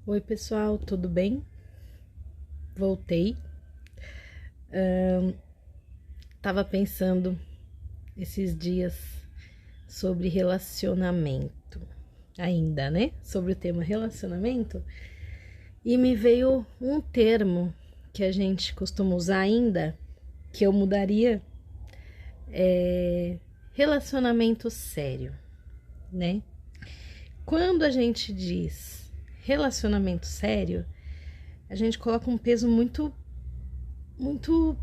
Oi, pessoal, tudo bem? Voltei. Tava pensando esses dias sobre relacionamento, ainda, né? Sobre o tema relacionamento, e me veio um termo que a gente costuma usar ainda, que eu mudaria, relacionamento sério, né? Quando a gente diz relacionamento sério, a gente coloca um peso muito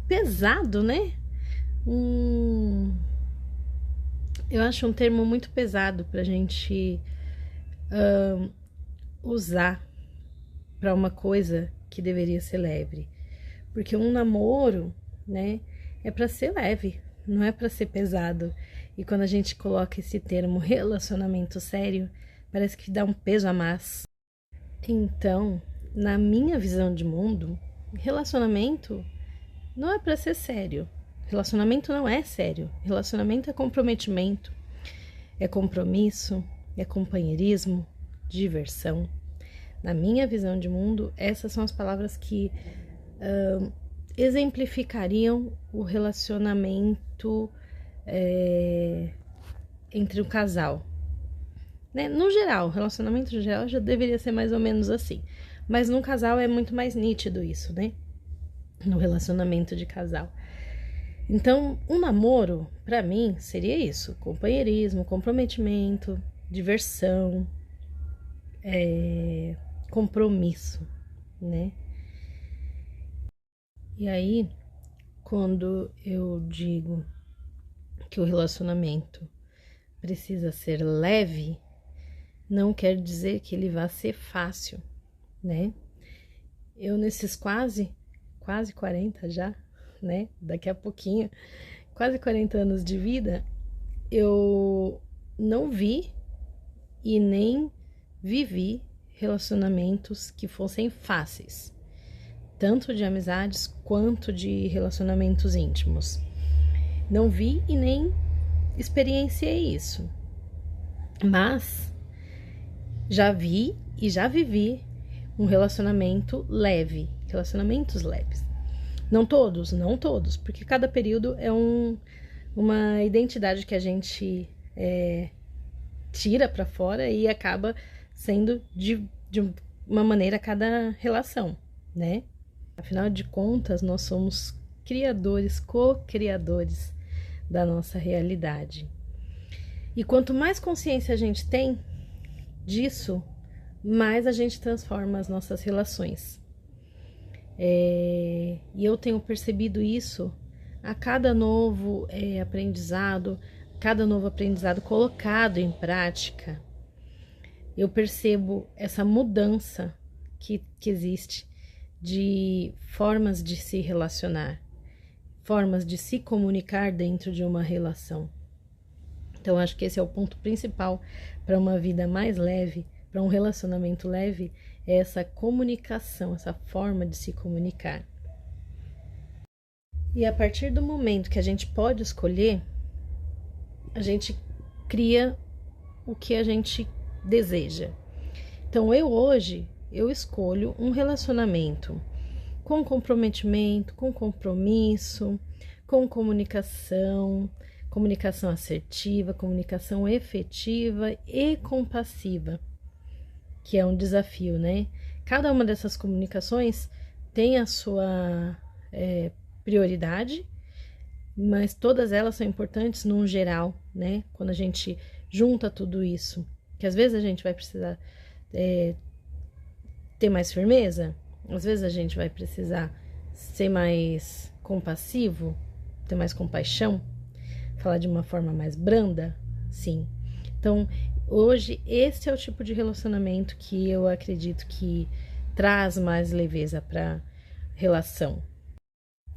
pesado, né? Um, eu acho um termo muito pesado para a gente usar para uma coisa que deveria ser leve. Porque um namoro, né, é para ser leve, não é para ser pesado. E quando a gente coloca esse termo relacionamento sério, parece que dá um peso a mais. Então, na minha visão de mundo, relacionamento não é para ser sério. Relacionamento não é sério. Relacionamento é comprometimento, é compromisso, é companheirismo, diversão. Na minha visão de mundo, essas são as palavras que exemplificariam o relacionamento entre o casal. Né? No geral, relacionamento no geral já deveria ser mais ou menos assim. Mas no casal é muito mais nítido isso, né? No relacionamento de casal. Então, um namoro, para mim, seria isso: companheirismo, comprometimento, diversão, compromisso, né? E aí, quando eu digo que o relacionamento precisa ser leve, não quer dizer que ele vá ser fácil, né? Eu nesses quase 40 já, né? Daqui a pouquinho, quase 40 anos de vida, eu não vi e nem vivi relacionamentos que fossem fáceis, tanto de amizades quanto de relacionamentos íntimos. Não vi e nem experienciei isso, mas já vi e já vivi um relacionamento leve, relacionamentos leves. Não todos, porque cada período é uma identidade que a gente tira para fora e acaba sendo de uma maneira cada relação, né? Afinal de contas, nós somos criadores, co-criadores da nossa realidade. E quanto mais consciência a gente tem disso, mais a gente transforma as nossas relações. E eu tenho percebido isso a cada novo aprendizado, cada novo aprendizado colocado em prática. Eu percebo essa mudança que existe de formas de se relacionar, formas de se comunicar dentro de uma relação. Então, acho que esse é o ponto principal para uma vida mais leve, para um relacionamento leve, é essa comunicação, essa forma de se comunicar. E a partir do momento que a gente pode escolher, a gente cria o que a gente deseja. Então, eu escolho um relacionamento com comprometimento, com compromisso, com comunicação assertiva, comunicação efetiva e compassiva, que é um desafio, né? Cada uma dessas comunicações tem a sua prioridade, mas todas elas são importantes num geral, né? Quando a gente junta tudo isso, que às vezes a gente vai precisar ter mais firmeza, às vezes a gente vai precisar ser mais compassivo, ter mais compaixão, falar de uma forma mais branda, sim. Então, hoje, esse é o tipo de relacionamento que eu acredito que traz mais leveza para a relação.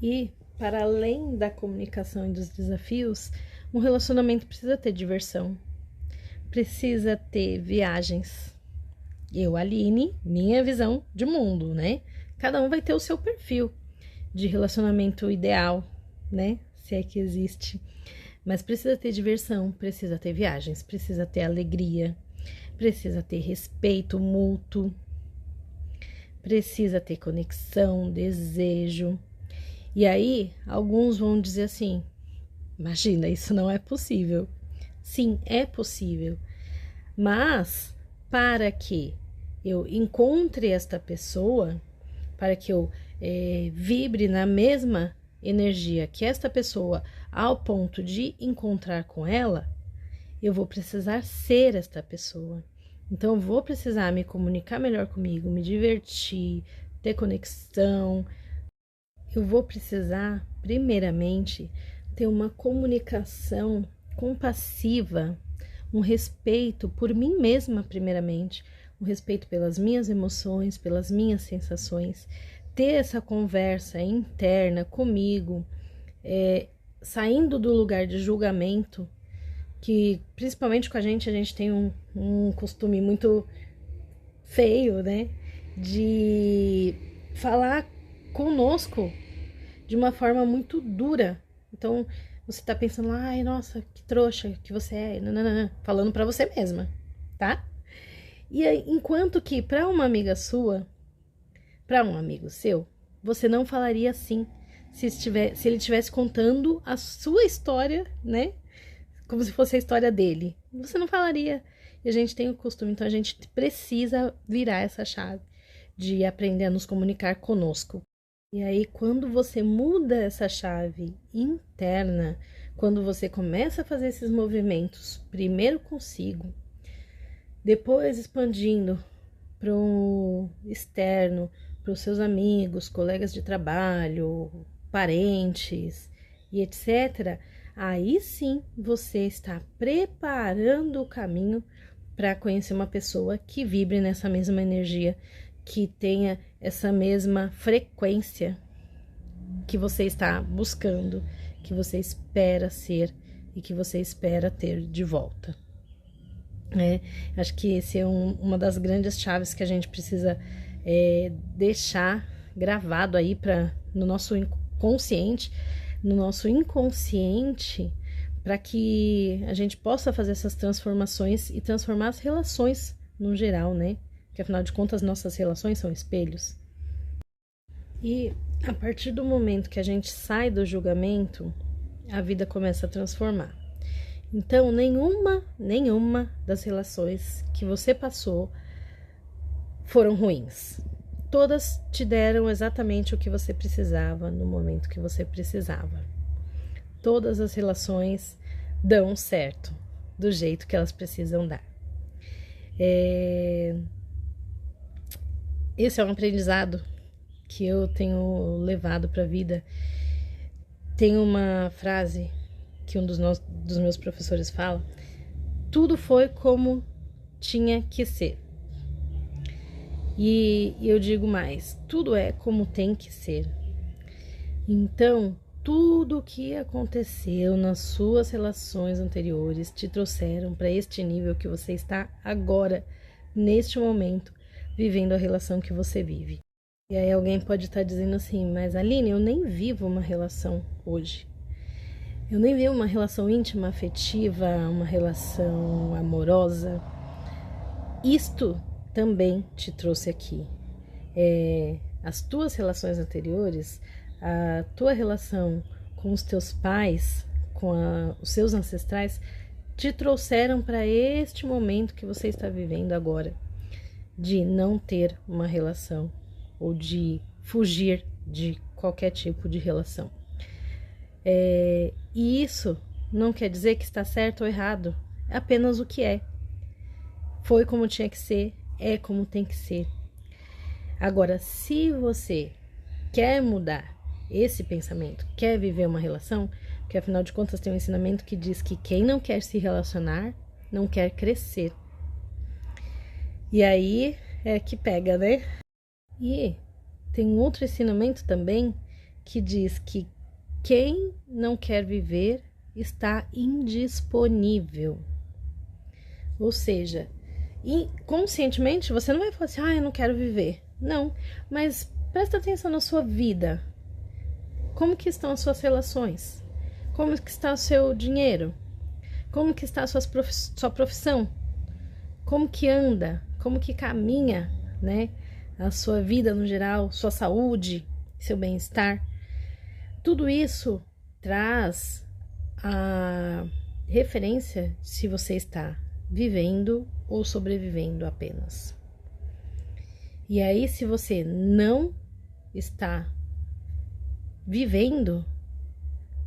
E, para além da comunicação e dos desafios, um relacionamento precisa ter diversão, precisa ter viagens. Eu, Aline, minha visão de mundo, né? Cada um vai ter o seu perfil de relacionamento ideal, né? Se é que existe. Mas precisa ter diversão, precisa ter viagens, precisa ter alegria, precisa ter respeito mútuo. precisa ter conexão, desejo. E aí, alguns vão dizer assim: imagina, isso não é possível. Sim, é possível. Mas, para que eu encontre esta pessoa, para que eu vibre na mesma energia que esta pessoa, ao ponto de encontrar com ela, eu vou precisar ser esta pessoa. Então, eu vou precisar me comunicar melhor comigo, me divertir, ter conexão. Eu vou precisar, primeiramente, ter uma comunicação compassiva, um respeito por mim mesma, primeiramente, um respeito pelas minhas emoções, pelas minhas sensações, ter essa conversa interna comigo, saindo do lugar de julgamento, que principalmente com a gente tem um costume muito feio, né? De falar conosco de uma forma muito dura. Então, você tá pensando, ai, nossa, que trouxa que você é, nananã, falando pra você mesma, tá? E aí, enquanto que pra uma amiga sua, pra um amigo seu, você não falaria assim, se ele estivesse contando a sua história, né? Como se fosse a história dele. Você não falaria. E a gente tem o costume, então a gente precisa virar essa chave de aprender a nos comunicar conosco. E aí, quando você muda essa chave interna, quando você começa a fazer esses movimentos, primeiro consigo, depois expandindo para o externo, para os seus amigos, colegas de trabalho, parentes e etc., aí sim você está preparando o caminho para conhecer uma pessoa que vibre nessa mesma energia, que tenha essa mesma frequência que você está buscando, que você espera ser e que você espera ter de volta. Acho que esse é uma das grandes chaves que a gente precisa deixar gravado aí no nosso inconsciente, para que a gente possa fazer essas transformações e transformar as relações no geral, né? Porque afinal de contas nossas relações são espelhos. E a partir do momento que a gente sai do julgamento, a vida começa a transformar. Então, nenhuma das relações que você passou foram ruins. Todas te deram exatamente o que você precisava no momento que você precisava. Todas as relações dão certo, do jeito que elas precisam dar. Esse é um aprendizado que eu tenho levado para a vida. Tem uma frase que um dos meus professores fala: tudo foi como tinha que ser. E eu digo mais, tudo é como tem que ser. Então, tudo o que aconteceu nas suas relações anteriores te trouxeram para este nível que você está agora, neste momento, vivendo a relação que você vive. E aí alguém pode estar dizendo assim: mas Aline, eu nem vivo uma relação hoje. Eu nem vivo uma relação íntima, afetiva, uma relação amorosa. Isto também te trouxe aqui. As tuas relações anteriores, a tua relação com os teus pais, com os seus ancestrais, te trouxeram para este momento que você está vivendo agora, de não ter uma relação ou de fugir de qualquer tipo de relação. E isso não quer dizer que está certo ou errado, é apenas o que é. Foi como tinha que ser, é como tem que ser. Agora, se você quer mudar esse pensamento, quer viver uma relação, porque afinal de contas tem um ensinamento que diz que quem não quer se relacionar, não quer crescer. E aí é que pega, né? E tem um outro ensinamento também que diz que quem não quer viver está indisponível. Ou seja, inconscientemente você não vai falar assim: eu não quero viver. Não, mas presta atenção na sua vida. Como que estão as suas relações? Como que está o seu dinheiro? Como que está a sua profissão? Como que anda? Como que caminha, né? a sua vida no geral, sua saúde, seu bem-estar. Tudo isso traz a referência se você está vivendo ou sobrevivendo apenas. E aí, se você não está vivendo,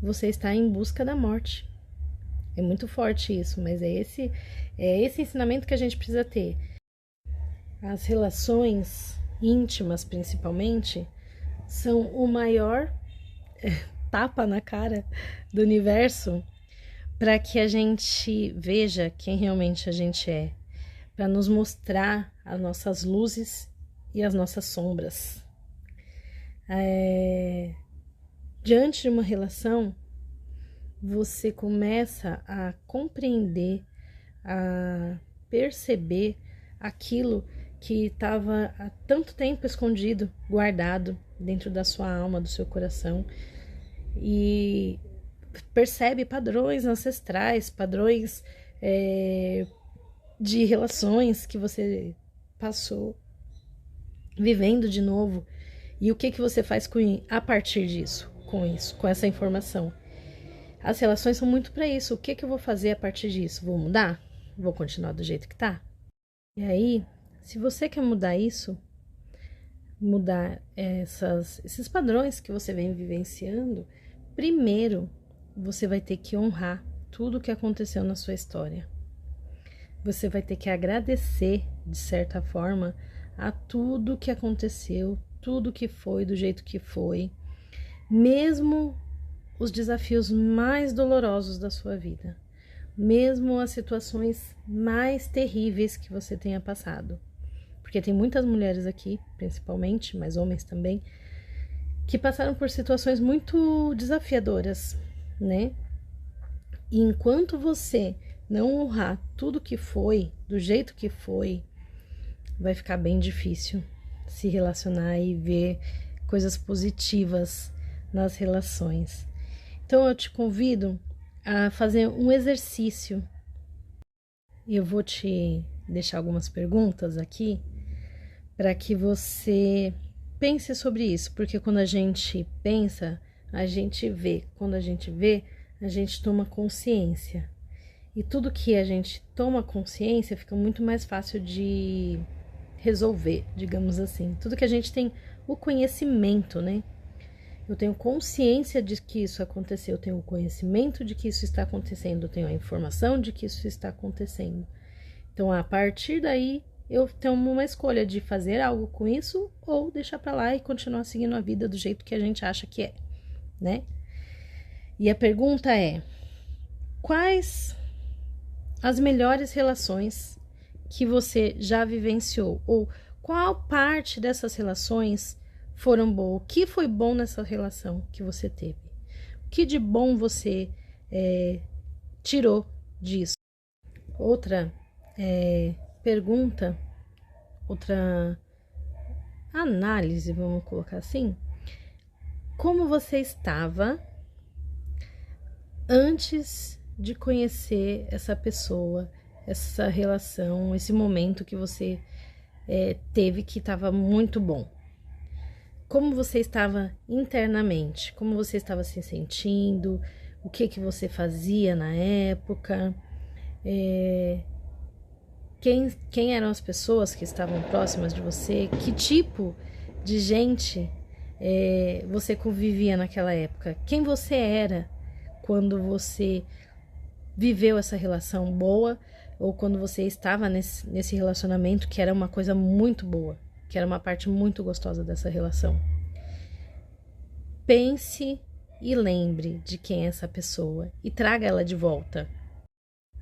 você está em busca da morte. É muito forte isso, mas é esse ensinamento que a gente precisa ter. As relações íntimas, principalmente, são o maior tapa na cara do universo para que a gente veja quem realmente a gente é, para nos mostrar as nossas luzes e as nossas sombras. Diante de uma relação, você começa a compreender, a perceber aquilo que estava há tanto tempo escondido, guardado dentro da sua alma, do seu coração, e percebe padrões ancestrais, padrões de relações que você passou vivendo de novo. E o que você faz a partir disso, com essa informação? As relações são muito para isso. O que eu vou fazer a partir disso? Vou mudar? Vou continuar do jeito que tá? E aí, se você quer mudar isso, mudar esses padrões que você vem vivenciando, primeiro você vai ter que honrar tudo o que aconteceu na sua história. Você vai ter que agradecer, de certa forma, a tudo que aconteceu, tudo que foi do jeito que foi, mesmo os desafios mais dolorosos da sua vida, mesmo as situações mais terríveis que você tenha passado. Porque tem muitas mulheres aqui, principalmente, mas homens também, que passaram por situações muito desafiadoras, né? E enquanto você não honrar tudo que foi, do jeito que foi, vai ficar bem difícil se relacionar e ver coisas positivas nas relações. Então eu te convido a fazer um exercício. Eu vou te deixar algumas perguntas aqui para que você pense sobre isso, porque quando a gente pensa, a gente vê. Quando a gente vê, a gente toma consciência. E tudo que a gente toma consciência fica muito mais fácil de resolver, digamos assim. Tudo que a gente tem o conhecimento, né? Eu tenho consciência de que isso aconteceu, eu tenho o conhecimento de que isso está acontecendo, eu tenho a informação de que isso está acontecendo. Então, a partir daí, eu tenho uma escolha de fazer algo com isso ou deixar para lá e continuar seguindo a vida do jeito que a gente acha que é, né? E a pergunta é: quais as melhores relações que você já vivenciou? Ou qual parte dessas relações foram boas? O que foi bom nessa relação que você teve? O que de bom você tirou disso? Outra pergunta, outra análise, vamos colocar assim. Como você estava antes de conhecer essa pessoa, essa relação, esse momento que você teve que estava muito bom? Como você estava internamente? Como você estava se sentindo? O que você fazia na época? Quem eram as pessoas que estavam próximas de você? Que tipo de gente você convivia naquela época? Quem você era quando você viveu essa relação boa ou quando você estava nesse relacionamento que era uma coisa muito boa, que era uma parte muito gostosa dessa relação? Pense e lembre de quem é essa pessoa e traga ela de volta.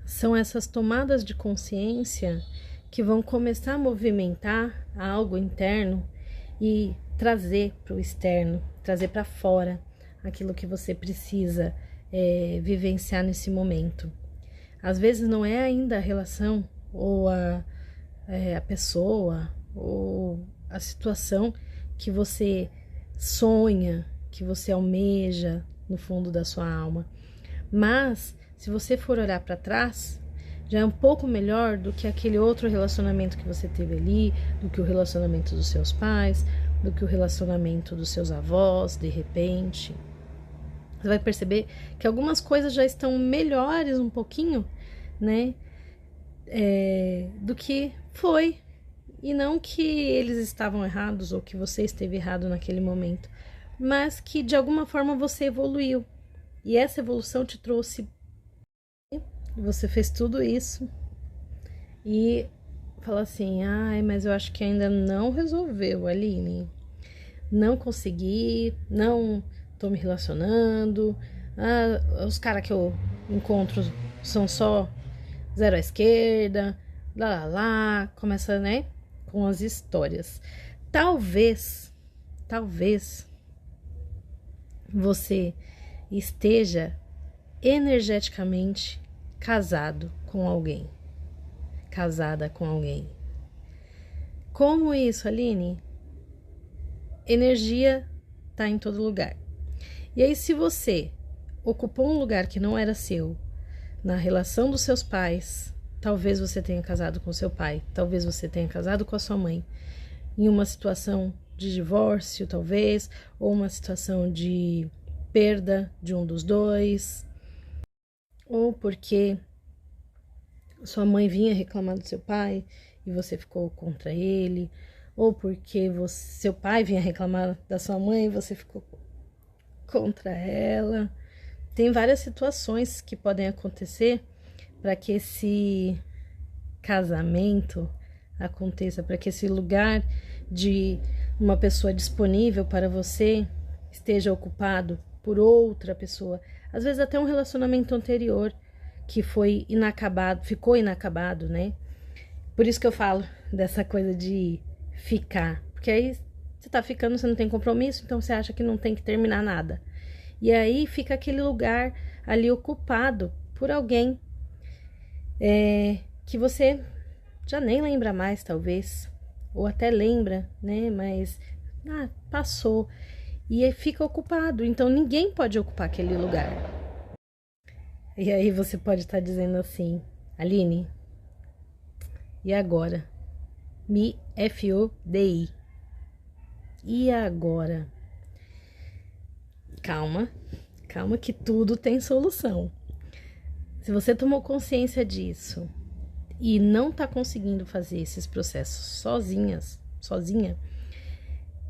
São essas tomadas de consciência que vão começar a movimentar algo interno e trazer para o externo, trazer para fora aquilo que você precisa vivenciar nesse momento. Às vezes não é ainda a relação ou a pessoa ou a situação que você sonha, que você almeja no fundo da sua alma, mas se você for olhar para trás, já é um pouco melhor do que aquele outro relacionamento que você teve ali, do que o relacionamento dos seus pais, do que o relacionamento dos seus avós, de repente. Você vai perceber que algumas coisas já estão melhores um pouquinho, né? Do que foi. E não que eles estavam errados ou que você esteve errado naquele momento, mas que de alguma forma você evoluiu. E essa evolução te trouxe. Você fez tudo isso e fala assim: ai, mas eu acho que ainda não resolveu, Aline. Não consegui, não tô me relacionando. Os caras que eu encontro são só zero à esquerda, lá, começa, né, com as histórias. Talvez você esteja energeticamente casado com alguém, casada com alguém. Como isso, Aline? Energia tá em todo lugar. E aí, se você ocupou um lugar que não era seu, na relação dos seus pais, talvez você tenha casado com seu pai, talvez você tenha casado com a sua mãe, em uma situação de divórcio, talvez, ou uma situação de perda de um dos dois, ou porque sua mãe vinha reclamar do seu pai e você ficou contra ele, ou porque seu pai vinha reclamar da sua mãe e você ficou contra ela. Tem várias situações que podem acontecer para que esse casamento aconteça, para que esse lugar de uma pessoa disponível para você esteja ocupado por outra pessoa. Às vezes até um relacionamento anterior que foi inacabado, ficou inacabado, né? Por isso que eu falo dessa coisa de ficar, porque aí você tá ficando, você não tem compromisso, então você acha que não tem que terminar nada. E aí fica aquele lugar ali ocupado por alguém que você já nem lembra mais, talvez, ou até lembra, né? Mas passou e aí fica ocupado. Então ninguém pode ocupar aquele lugar. E aí você pode estar dizendo assim: Aline, e agora? Me FODI. E agora? Calma que tudo tem solução. Se você tomou consciência disso e não está conseguindo fazer esses processos sozinha,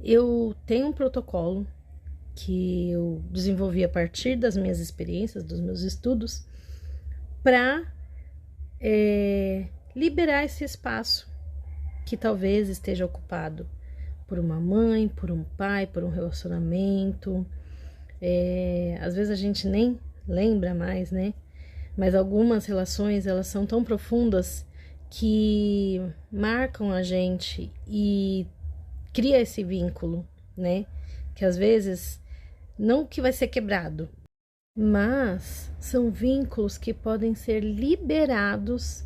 eu tenho um protocolo que eu desenvolvi a partir das minhas experiências, dos meus estudos, para liberar esse espaço que talvez esteja ocupado por uma mãe, por um pai, por um relacionamento. Às vezes a gente nem lembra mais, né? Mas algumas relações, elas são tão profundas que marcam a gente e cria esse vínculo, né? Que às vezes, não que vai ser quebrado, mas são vínculos que podem ser liberados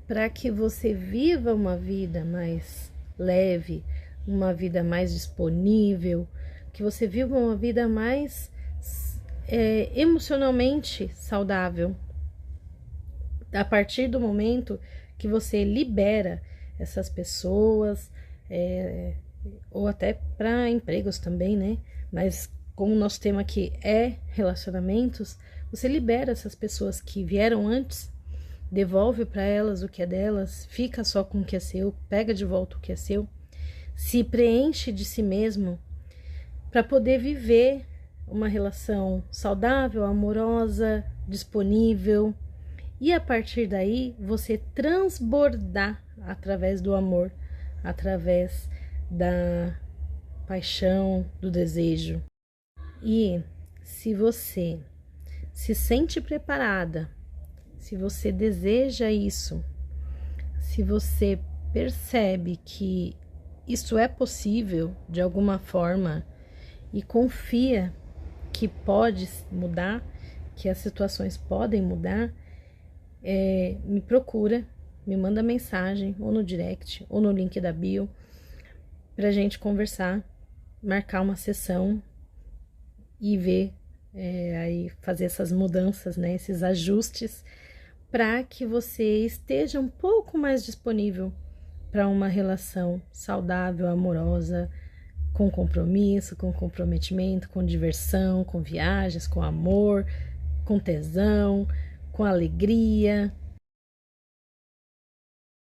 para que você viva uma vida mais leve, uma vida mais disponível, que você viva uma vida mais emocionalmente saudável. A partir do momento que você libera essas pessoas, ou até para empregos também, né? Mas como o nosso tema aqui é relacionamentos, você libera essas pessoas que vieram antes, devolve para elas o que é delas, fica só com o que é seu, pega de volta o que é seu, se preenche de si mesmo para poder viver uma relação saudável, amorosa, disponível. E a partir daí, você transbordar através do amor, através da paixão, do desejo. E se você se sente preparada, se você deseja isso, se você percebe que isso é possível de alguma forma e confia que pode mudar, que as situações podem mudar, me procura, me manda mensagem ou no direct ou no link da bio pra gente conversar, marcar uma sessão e ver, aí fazer essas mudanças, né, esses ajustes para que você esteja um pouco mais disponível para uma relação saudável, amorosa, com compromisso, com comprometimento, com diversão, com viagens, com amor, com tesão, com alegria,